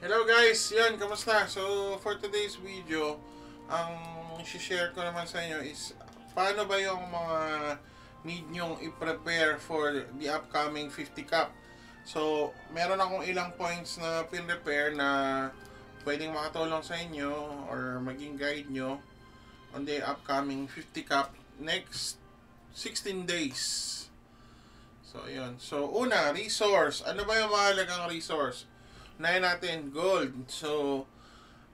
Hello guys! Yan, kamusta? So, for today's video, ang share ko naman sa inyo is paano ba yung mga need nyong i-prepare for the upcoming 50 Cup. So, meron akong ilang points na pin-prepare na pwedeng makatulong sa inyo or maging guide nyo on the upcoming 50 Cup next 16 days. So, yun. So, una, resource. Ano ba yung mahalagang resource? Unahin natin, gold. So,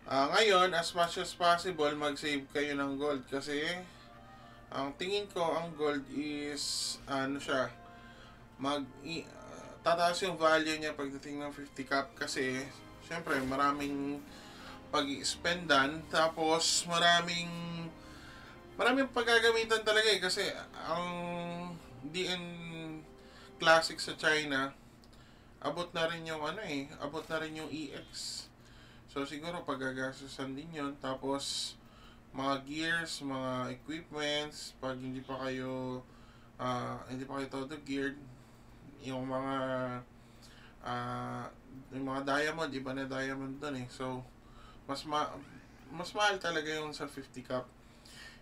ngayon, as much as possible, mag-save kayo ng gold. Kasi, ang tingin ko, ang gold is, tataas yung value niya pagdating ng 50 Cup. Kasi, syempre, maraming pag-spendan. Tapos, maraming paggagamitan talaga eh. Kasi, ang DN Classic sa China, abot na rin yung abot na rin yung EX. So siguro paggagastusan din yun. Tapos mga gears, mga equipments, pag hindi pa kayo todo geared, yung mga diamond, iba na diamond dun eh. So mas mahal talaga yung sa 50 Cup.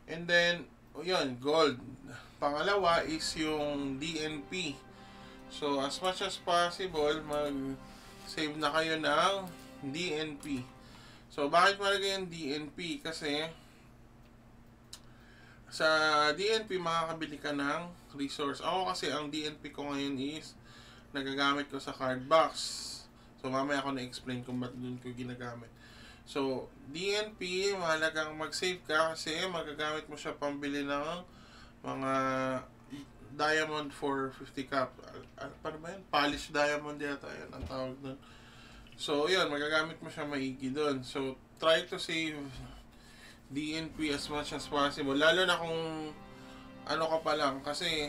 And then yun, gold. Pangalawa is yung DNP. So, as much as possible, mag-save na kayo ng DNP. So, bakit malagay yung DNP? Kasi, sa DNP, makakabili ka ng resource. Ako kasi, ang DNP ko ngayon is, nagagamit ko sa card box. So, mamaya ako na-explain kung ba't dun ko ginagamit. So, DNP, mahalagang mag-save ka kasi magagamit mo siya pambili ng mga diamond for 50 Cup. Paano ba yan? Polish diamond yata yan ang tawag doon. So, yun, magagamit mo siya maigi doon. So, try to save DNP as much as possible. Lalo na kung ano ka pa lang. Kasi,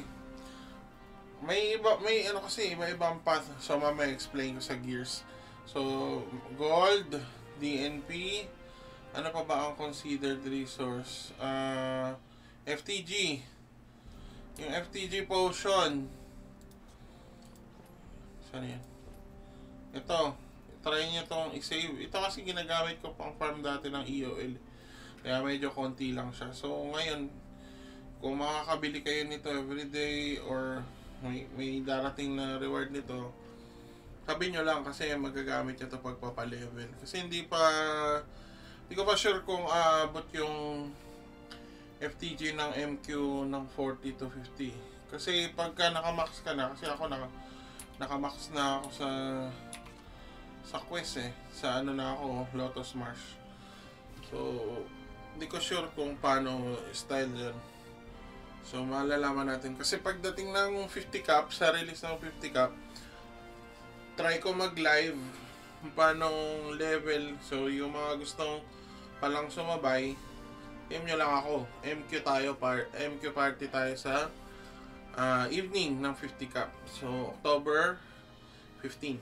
iba-ibang path. So, mamaya explain ko sa gears. So, gold, DNP, ano pa ba ang considered resource? FTG. Yung FTG potion. Saan yan? Ito. Try nyo itong i-save. Ito kasi ginagamit ko pang farm dati ng EOL. Kaya medyo konti lang siya. So ngayon, kung makakabili kayo nito everyday or may darating na reward nito, sabi nyo lang kasi magagamit nyo ito pagpapalevel. Kasi hindi ko pa sure kung aabot yung FTG ng MQ ng 40 to 50. Kasi pagka nakamax ka na, kasi ako nakamax na ako sa quest eh. Sa na ako, Lotus Marsh. So, hindi ko sure kung paano style yan. So, malalaman natin. Kasi pagdating ng 50 Cup, sa release ng 50 Cup, try ko mag-live paano level. So, yung mga gustong palang sumabay, PM nyo lang ako. MQ party tayo sa evening ng 50 Cup. So, October 15.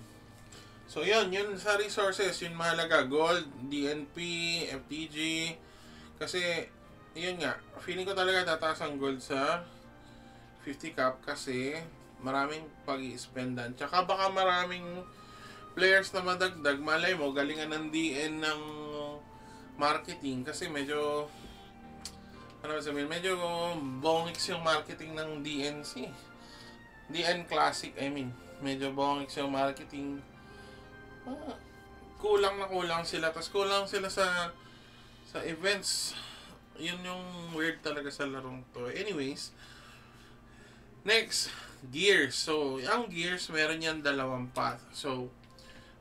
So, yun sa resources. Yun mahalaga. Gold, DNP, FTG. Kasi, yun nga. Feeling ko talaga tataas ang gold sa 50 Cup kasi maraming pag-i-spendan. Tsaka baka maraming players na madagdag. Malay mo, galingan ng DN ng marketing kasi medyo medyo bongix yung marketing ng DNC. DN Classic, medyo bongix yung marketing. Kulang sila. Tapos kulang sila sa events. Yun yung weird talaga sa larong to. Anyways, next, gears. So, ang gears, meron yan dalawang path. So,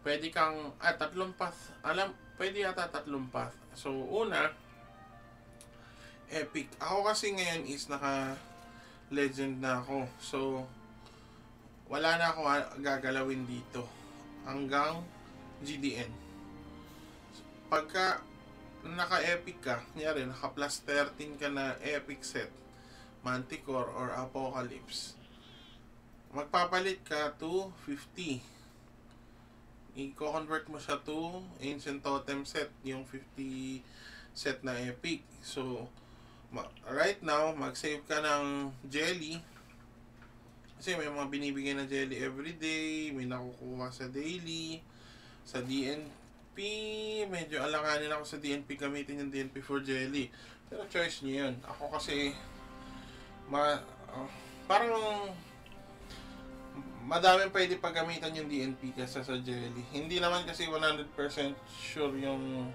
pwede kang, tatlong path. Pwede yata tatlong path. So, una, epic. Ako kasi ngayon is naka-legend na ako. So, wala na ako gagalawin dito. Hanggang GDN. Pagka naka-epic ka, nyari, naka-plus 13 ka na epic set, Manticore or Apocalypse, magpapalit ka to 50. I-convert mo siya to Ancient Totem set, yung 50 set na epic. So, right now, mag-save ka ng jelly. Kasi may mga binibigay na jelly everyday, may nakukuha sa daily, sa DN medyo alanganin ako sa DNP, gamitin yung DNP for jelly. Pero choice niyo yun. Ako kasi, parang, madaming pwede paggamitan yung DNP kaysa sa jelly. Hindi naman kasi 100% sure yung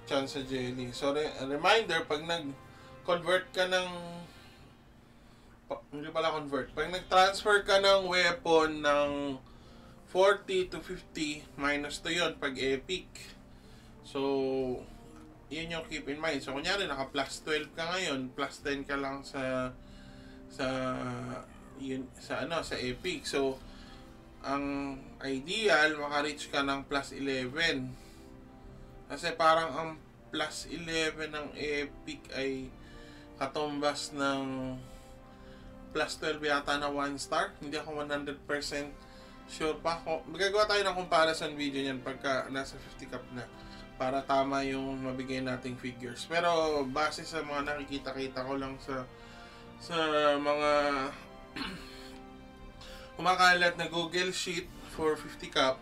chance sa jelly. So, reminder, pag nag-convert ka ng hindi pala convert. Pag nag-transfer ka ng weapon ng 40 to 50, minus to yun pag epic. So, yun yung keep in mind. So, kunyari, naka plus 12 ka ngayon, plus 10 ka lang sa epic. So, ang ideal, maka-reach ka ng plus 11. Kasi parang ang plus 11 ng epic ay katumbas ng plus 12 yata na 1 star. Hindi ako 100% sure pa. Magagawa tayo ng comparison video niyan pagka nasa 50 cup na para tama yung mabigay nating figures. Pero base sa mga nakikita-kita ko lang sa mga kumakalat na Google Sheet for 50 cup,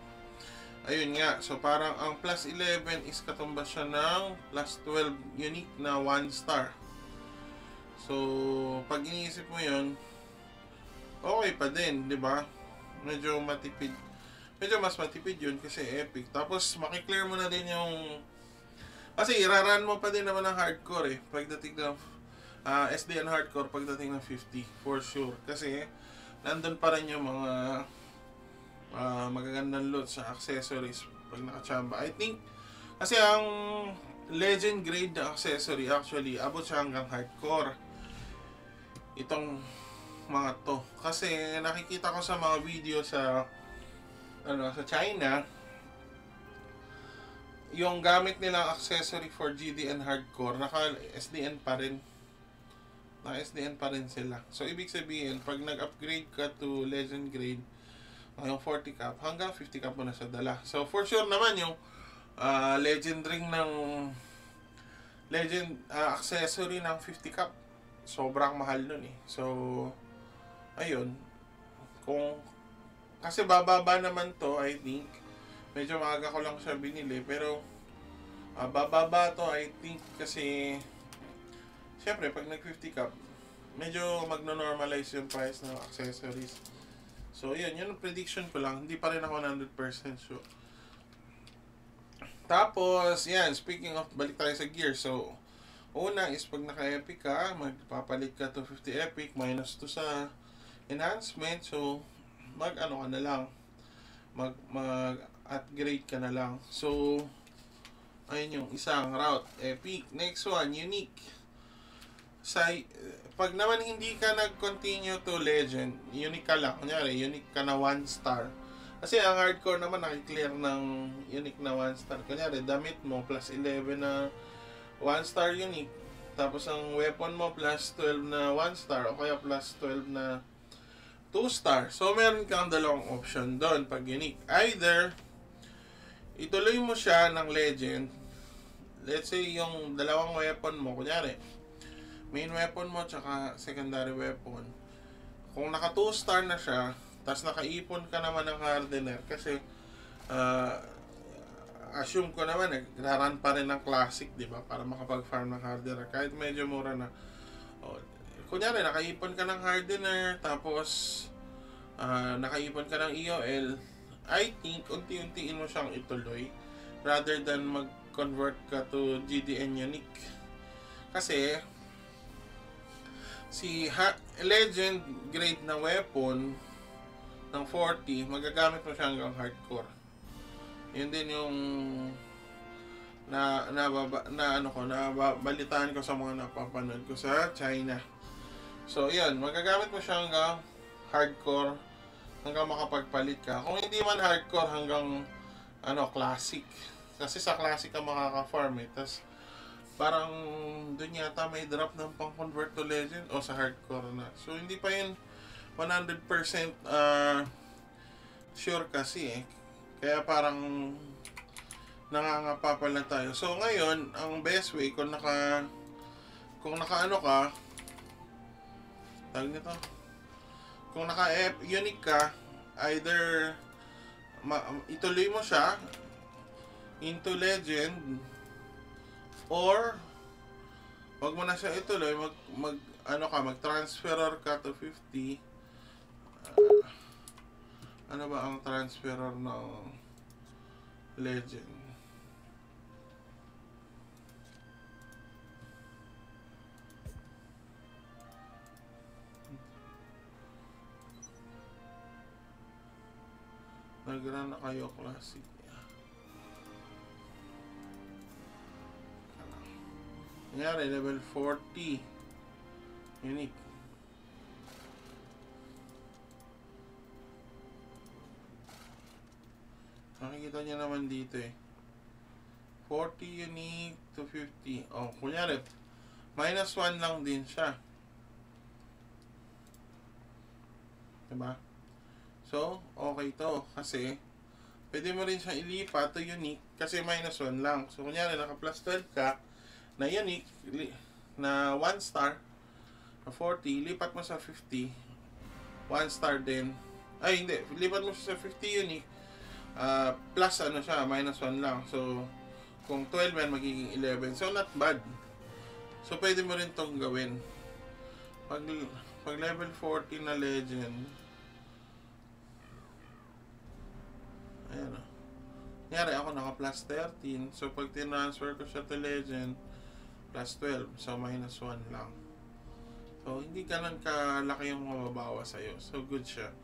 ayun nga. So parang ang plus 11 is katumbas siya ng plus 12 unique na 1 star. So, pag iniisip mo yun, okay pa din, di ba? Medyo matipid. Medyo mas matipid yun kasi epic. Tapos, makiklear mo na din yung... Kasi, iraran mo pa din naman ng hardcore eh. Pagdating ng SDN hardcore, pagdating ng 50, for sure. Kasi, nandun pa rin yung mga magagandang loot sa accessories pag nakachamba. I think, kasi ang legend grade na accessory, actually, abot siya hanggang hardcore. Itong mga to. Kasi nakikita ko sa mga video sa sa China, yung gamit nilang accessory for GDN hardcore, naka SDN pa rin. Naka SDN pa rin sila. So ibig sabihin, pag nag-upgrade ka to legend grade, yung 40 cap, hanggang 50 cap mo na sa dala. So for sure naman yung legend ring ng legend accessory ng 50 cap, sobrang mahal nun eh. So, ayun. Kasi bababa naman to, I think. Medyo maaga ko lang siya binili. Pero, bababa to, I think, kasi, syempre, pag nag-50 cup, medyo magno-normalize yung price ng accessories. So, yun ang prediction ko lang. Hindi pa rin ako 100% sure. Tapos, yan, speaking of, balik tayo sa gear. So, una is pag naka-epic ka, magpapalit ka to 50 epic, minus to sa enhancement. So, mag-ano ka na lang. Mag-upgrade ka na lang. So, ayun yung isang route. Epic. Next one, unique. Pag naman hindi ka nag-continue to legend, unique ka lang. Kunyari, unique ka na 1 star. Kasi ang hardcore naman nakiklear ng unique na 1 star. Kunyari, damit mo plus 11 na 1 star unique, tapos ang weapon mo plus 12 na 1 star o kaya plus 12 na 2 star. So meron kang dalawang option doon pag unique. Either ituloy mo siya ng legend. Let's say yung dalawang weapon mo, kunyari main weapon mo tsaka secondary weapon, kung naka 2 star na siya, tapos nakaipon ka naman ng hardener kasi assume ko naman nagraran pa rin ng classic, di ba? Para makapag-farm ng hardener kahit medyo mura na. Kunyari, nakaipon ka ng hardener, tapos nakaipon ka ng EOL, I think, unti-untiin mo siyang ituloy rather than mag-convert ka to GDN unique. Kasi, legend grade na weapon ng 40, magagamit mo siya hanggang hardcore. Yun din yung nabalitaan ko sa mga napapanood ko sa China. So, yan. Magagamit mo siya hanggang hardcore, hanggang makapagpalit ka. Kung hindi man hardcore, hanggang classic. Kasi sa classic ka makaka-farm eh. Tapos, parang dun yata may drop ng pang-convert to legend o sa hardcore na. So, hindi pa yun 100% sure kasi eh. Kaya parang nangangapa pala tayo. So ngayon, ang best way kung naka-ano ka, tawag nito, kung naka-unique ka, either ituloy mo siya into legend, or wag mo na siya ituloy, mag-transferor ka to 50. Ano ba ang transferor ng legend? Nag-run na kayo classic. Nangyari, level 40. Unique. Nakikita niyo naman dito eh. 40 unique to 50. Oh, kunyari, minus 1 lang din siya. Diba? So, okay to. Kasi, pwede mo rin siya ilipat to unique kasi minus 1 lang. So, kunyari, naka plus 12 ka na unique, na 1 star, na 40, lipat mo sa 50, 1 star din. Ay, hindi. Lipat mo siya sa 50 unique, plus ano siya, minus 1 lang. So, kung 12 yan, magiging 11. So, not bad. So, pwede mo rin tong gawin. Pag level 40 na legend, ayan o. Nangyari ako naka plus 13. So, pag tinransfer ko siya to legend, plus 12. So, minus 1 lang. So, hindi ganun kalaki yung mababawa sa'yo. So, good siya.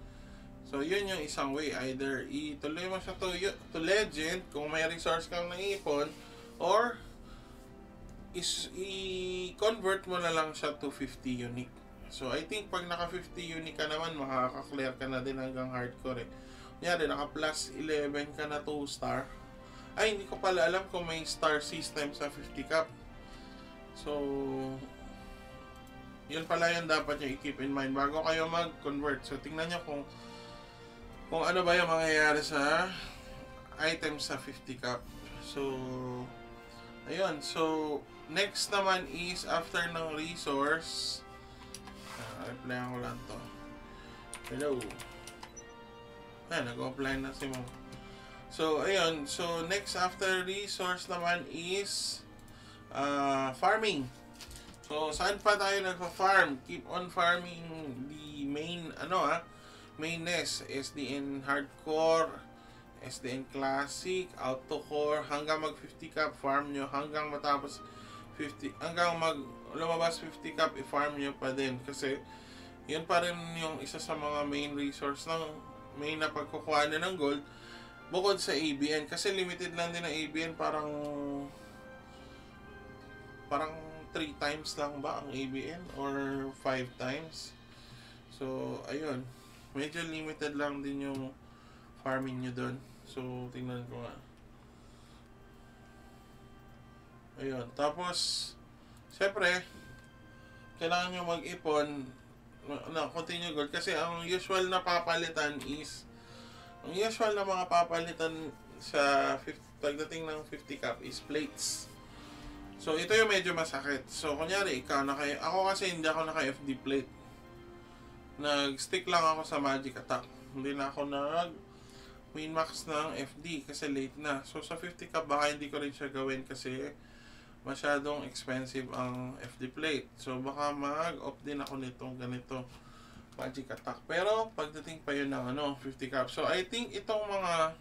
So, yun yung isang way. Either ituloy mo siya to legend kung may resource kang naipon, or i-convert mo na lang siya to 50 unique. So, I think pag naka 50 unique ka naman, makaka-clear ka na din hanggang hardcore eh. Kunyari, naka plus 11 ka na 2 star. Ay, hindi ko pala alam kung may star system sa 50 cap. So, yun pala yung dapat nyo i-keep in mind bago kayo mag-convert. So, tingnan nyo kung ano ba yung mangyayari sa items sa 50 cap. So, ayun. So, next naman is after ng resource. Replyan ko lang to. Hello. Ayan, nag-apply na si Mom. So, ayun. So, next after resource naman is farming. So, saan pa tayo nagpa-farm? Keep on farming the main, main nest. SDN Hardcore, SDN Classic, Autocore, hanggang mag 50 cap farm nyo, hanggang matapos 50, hanggang lumabas 50 cap i-farm nyo pa din. Kasi, yun pa rin yung isa sa mga main resource ng main na pagkukuha na ng gold bukod sa ABN. Kasi limited lang din ang ABN, parang 3 times lang ba ang ABN or 5 times. So, ayun. Medyo limited lang din yung farming nyo doon. So, tingnan ko nga. Ayun. Tapos, syempre, kailangan nyo mag-ipon continue gold. Kasi ang usual na papalitan is, ang usual na mga papalitan sa pagdating ng 50 cap is plates. So, ito yung medyo masakit. So, kunyari, ako kasi hindi ako naka-FD plate. Nag-stick lang ako sa Magic Attack. Hindi na ako min-max ng FD kasi late na. So, sa 50 cap, baka hindi ko rin siya gawin kasi masyadong expensive ang FD plate. So, baka mag-opt din ako nitong ganito, Magic Attack. Pero, pagdating pa yun ng 50 cap. So, I think itong mga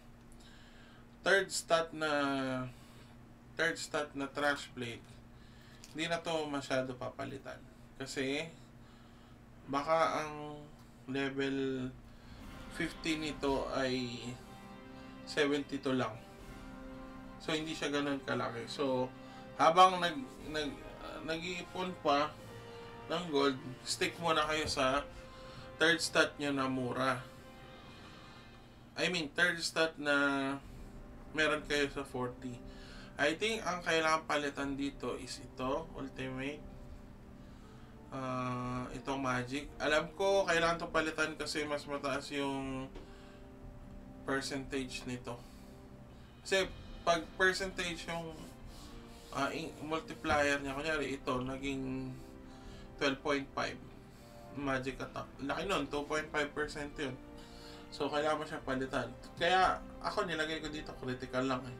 third stat na trash plate, hindi na to masyado papalitan. Kasi, baka ang level 50 nito ay 72 lang. So, hindi siya ganun kalaki. So, habang nag-iipon pa ng gold, stick muna kayo sa third stat nyo na mura. I mean, third stat na meron kayo sa 40. I think ang kailangan palitan dito is ito, ultimate. Itong magic. Alam ko, kailangan ito palitan kasi mas mataas yung percentage nito. Kasi, pag percentage yung multiplier niya, kunyari ito, naging 12.5 Magic Attack. Laki nun, 2.5% yun. So, kailangan mo siya palitan. Kaya, ako nilagay ko dito, critical lang eh.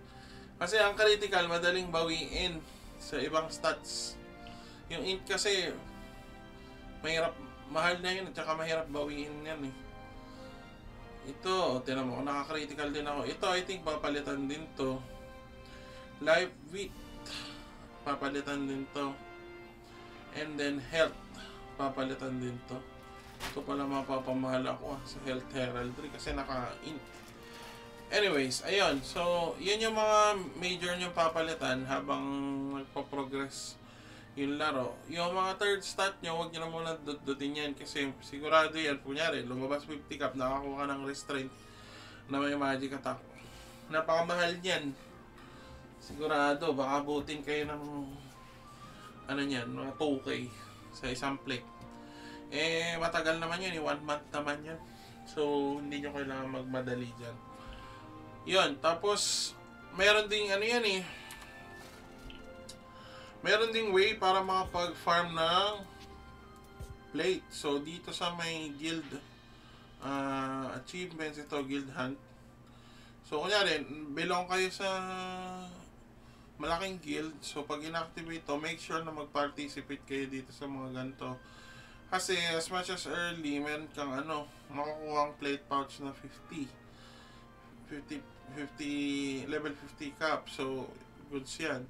Kasi ang critical, madaling bawiin sa ibang stats. Yung int kasi, mahirap, mahal na yun, at saka mahirap bawiin yan eh. Ito, tinan mo, naka-critical din ako. Ito, I think, papalitan din to. Life width, papalitan din to. And then, health, papalitan din to. Ito pala mapapamahal ako sa health heraldry kasi naka-int. Anyways, ayun. So, yun yung mga major nyo papalitan habang nagpa-progress yung laro. Yung mga third stat nyo, huwag nyo na muna dutin yan kasi sigurado yan. Kunyari, lumabas 50 cap, nakakuha ka ng restraint na may magic attack. Napakamahal yan. Sigurado, baka butin kayo ng ano yan, mga 2K sa isang plate. Eh, matagal naman yun, 1 month naman yun. So, hindi nyo kailangan magmadali dyan. Yun, tapos meron ding ano yan eh, meron ding way para makapag-farm ng plate. So dito sa may guild achievements, ito guild hunt. So kunyari belong kayo sa malaking guild, so pag inactivate to, make sure na mag-participate kayo dito sa mga ganito. Kasi as much as early, meron kang ano, makukuha ang plate pouch na 50 level 50 cap. So goods yan.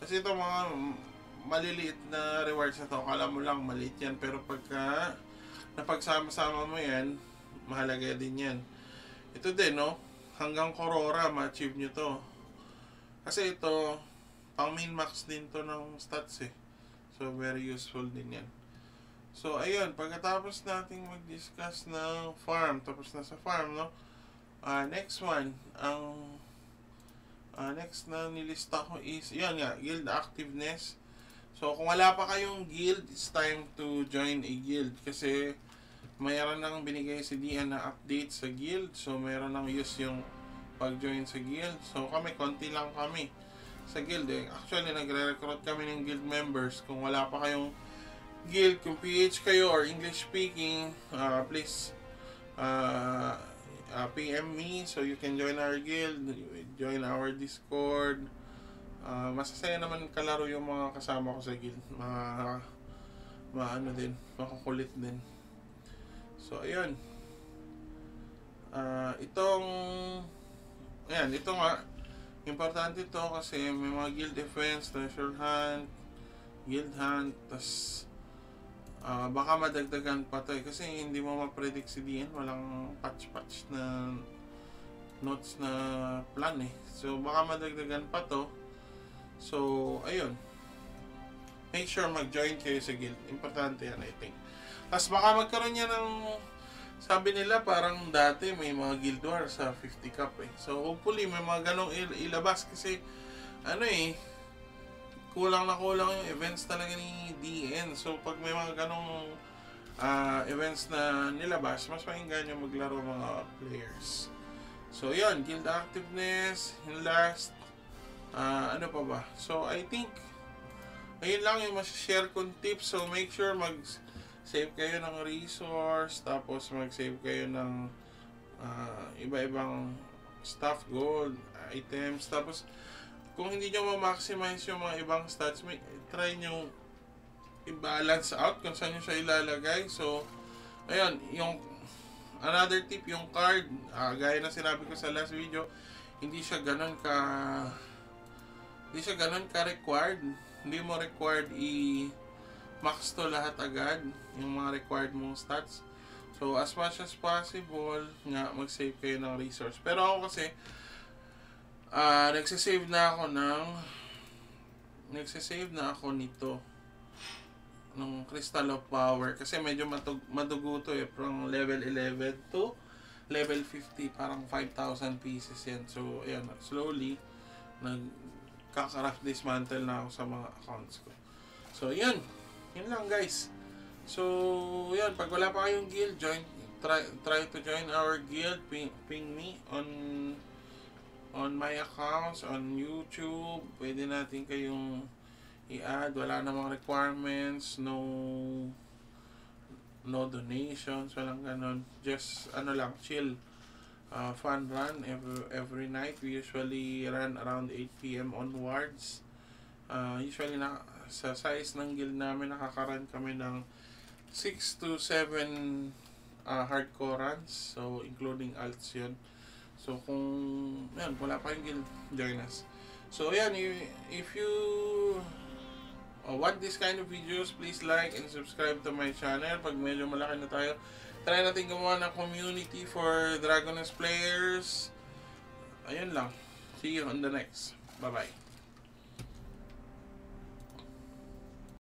Kasi ito mga maliliit na rewards na to, akala mo lang maliit yan, pero pagka napagsama-sama mo yan, mahalaga din yan. Ito din, no, hanggang Korora ma-achieve nyo to. Kasi ito pang min max din to ng stats eh. So very useful din yan. So ayun, pagkatapos nating mag-discuss ng farm, tapos na sa farm, no, next one, ang next na nilista ko is, yan nga, guild activeness. So, kung wala pa kayong guild, it's time to join a guild. Kasi, mayroon nang binigay si DN na update sa guild. So, mayroon nang use yung pag-join sa guild. So, kami, konti lang kami sa guild eh. Actually, nagre-recruit kami ng guild members. Kung wala pa kayong guild, kung PH kayo or English speaking, please, PM me so you can join our guild, join our Discord. Masasaya naman kalaro yung mga kasama ko sa guild. Ano din, makukulit din. So ayun. Ito nga, importante ito kasi may mga guild events, treasure hunt, guild hunt, tas baka madagdagan pa to eh, kasi hindi mo ma-predict si DN, walang patch na notes na plan eh. So baka madagdagan pa to. So ayun, make sure mag-join kayo sa guild, importante yan I think. Tas baka magkaroon niya ng, sabi nila parang dati may mga guild war sa 50 cup eh. So hopefully may mga ganong ilabas kasi ano eh, kulang yung events talaga ni DN. So pag may mga ganong events na nilabas, mas mainggan yung maglaro mga players. So yun, guild activeness, yung last, ano pa ba? So I think ayun lang yung mas-share kong tips. So make sure mag-save kayo ng resource, tapos mag-save kayo ng iba-ibang stuff, gold, items, tapos kung hindi nyo ma-maximize yung mga ibang stats, try nyo i-balance out kung saan nyo siya ilalagay. So, ayun, yung another tip, yung card, gaya na sinabi ko sa last video, hindi siya ganun ka-required. Hindi mo required i-max to lahat agad, yung mga required mong stats. So, as much as possible, nga, mag-save kayo ng resource. Pero ako kasi, nagsisave na ako nito ng Crystal of Power kasi medyo madugo to eh, from level 11 to level 50, parang 5,000 pieces yan. So ayan, slowly nagkaka-craft dismantle na ako sa mga accounts ko. So yun lang guys. So yun, pag wala pa kayong guild, try to join our guild. Ping me on my accounts, on YouTube. Pwede natin kayong i-add. Wala namang requirements, no donations, walang ganon. Just ano lang, chill fun run every night. We usually run around 8 p.m. onwards. Usually sa size ng guild namin nakakaran kami ng 6 to 7 hardcore runs. So including alts yun. So kung wala pa yung guild, join us. So yan, if you want this kind of videos, please like and subscribe to my channel. Pag medyo malaki na tayo, try natin gumawa ng community for Dragoness players. Ayun lang. See you on the next. Bye-bye.